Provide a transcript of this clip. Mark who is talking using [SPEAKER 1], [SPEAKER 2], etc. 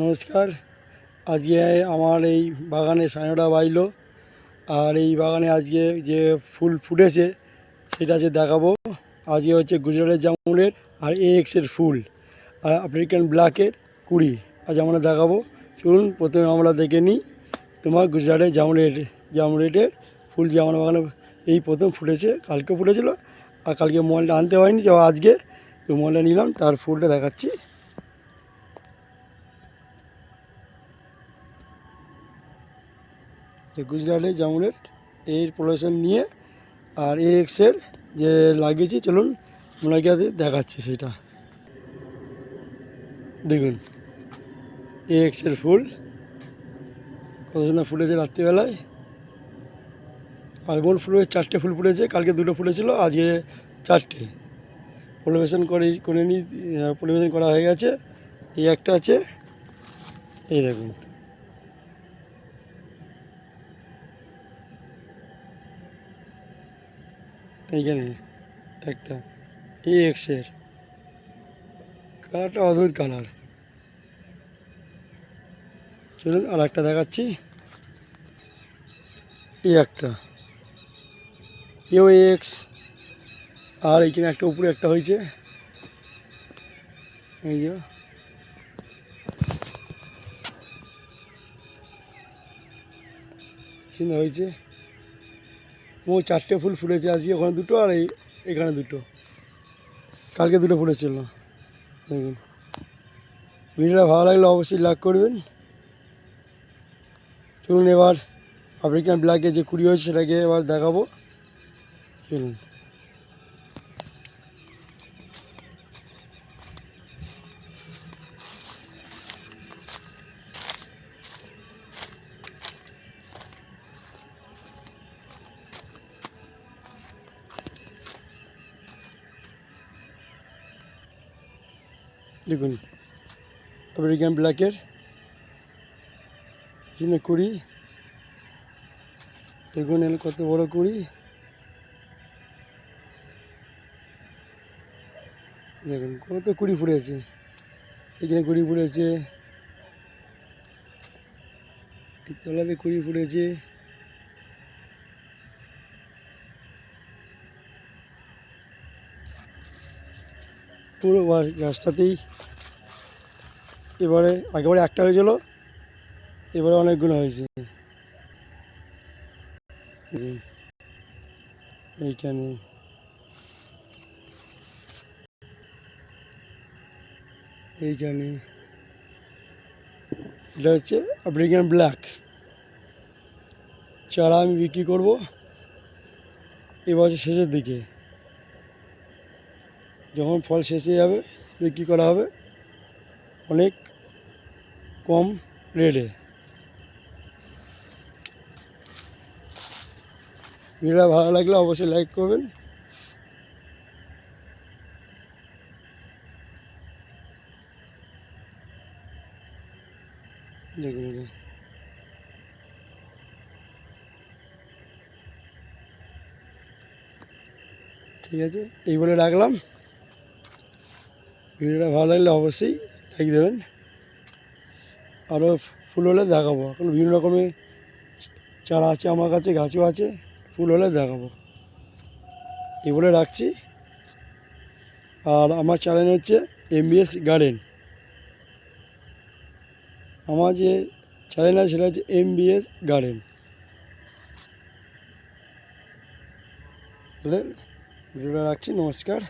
[SPEAKER 1] নমস্কার। আজকে আমার এই বাগানে সায়নটা বাইলো, আর এই বাগানে আজকে যে ফুল ফুটেছে সেটা যে দেখাবো। আজকে হচ্ছে গুজরাটের জামুনের আর এক্সের ফুল আর আফ্রিকান ব্ল্যাকের কুড়ি আজ আমরা দেখাবো। চলুন প্রথমে আমরা দেখে নিই তোমার গুজরাটের জামুনের ফুল যে আমার বাগানে এই প্রথম ফুটেছে, কালকে ফুটেছিল আর কালকে মলটা আনতে হয়নি, যে আজকে তো মলটা নিলাম, তার ফুলটা দেখাচ্ছি। গুজরাটের জামুনের এর প্রোডাকশন নিয়ে আর এক্সের যে লাগিয়েছি, চলুন আপনাকে দেখাচ্ছি সেটা। দেখুন এক্সের ফুল কত সুন্দর ফুটেছে রাত্রিবেলায়। আর বোন ফুল 4টে ফুল ফুটেছে, কালকে 2টো ফুটেছিল, আজকে 4টে। পরিবেশন করা হয়ে গেছে। এই একটা আছে, এই দেখুন এইখানে একটা এক্সের কালারটা অদ্ভুত কালার। চলুন আর একটা দেখাচ্ছি। এই একটা এক্স, আর এইখানে একটা উপরে একটা হয়েছে, এই যে সুন্দর হয়েছে। ও 4টে ফুল ফুটেছে আজকে, ওখানে 2টো আর এখানে 2টো, কালকে 2টো ফুটেছিল। দেখুন ভিডিওটা ভালো লাগলে অবশ্যই লাইক করবেন। চলুন এবার আফ্রিকান ব্ল্যাকে যে কুড়ি হয়েছে সেটাকে এবার দেখাবো। চলুন দেখুন আফ্রিকান ব্ল্যাকের কুড়ি, দেখুন এর কত বড় কুড়ি। দেখুন কত কুড়ি ফুটেছে, এখানে কুড়ি ফুটেছে, তলাতে কুড়ি ফুটেছে। পুরো গাছটাতেই এবারে আগেবারে একটা হয়েছিল, এবারে অনেকগুলো হয়েছে। এইখানে এইখানে এটা হচ্ছে আফ্রিকান ব্ল্যাক। চারা আমি বিক্রি করব এবছর শেষের দিকে, যখন ফল শেষ হয়ে যাবে বিক্রি করা হবে অনেক কম রেটে। ভিডিওটা ভালো লাগলে অবশ্যই লাইক করবেন। দেখুন ঠিক আছে, এই বলে রাখলাম। ভিডিওটা ভালো লাগলে অবশ্যই লাইক দেবেন। আরও ফুল হলে দেখাবো, এখন বিভিন্ন রকমের চারা আছে আমার কাছে, গাছও আছে, ফুল হলে দেখাবো। এই বলে রাখছি। আর আমার চ্যানেল হচ্ছে MBS গার্ডেন। আমার যে চ্যানেল আছে সেটা হচ্ছে MBS গার্ডেন। তাহলে ভিডিওটা রাখছি, নমস্কার।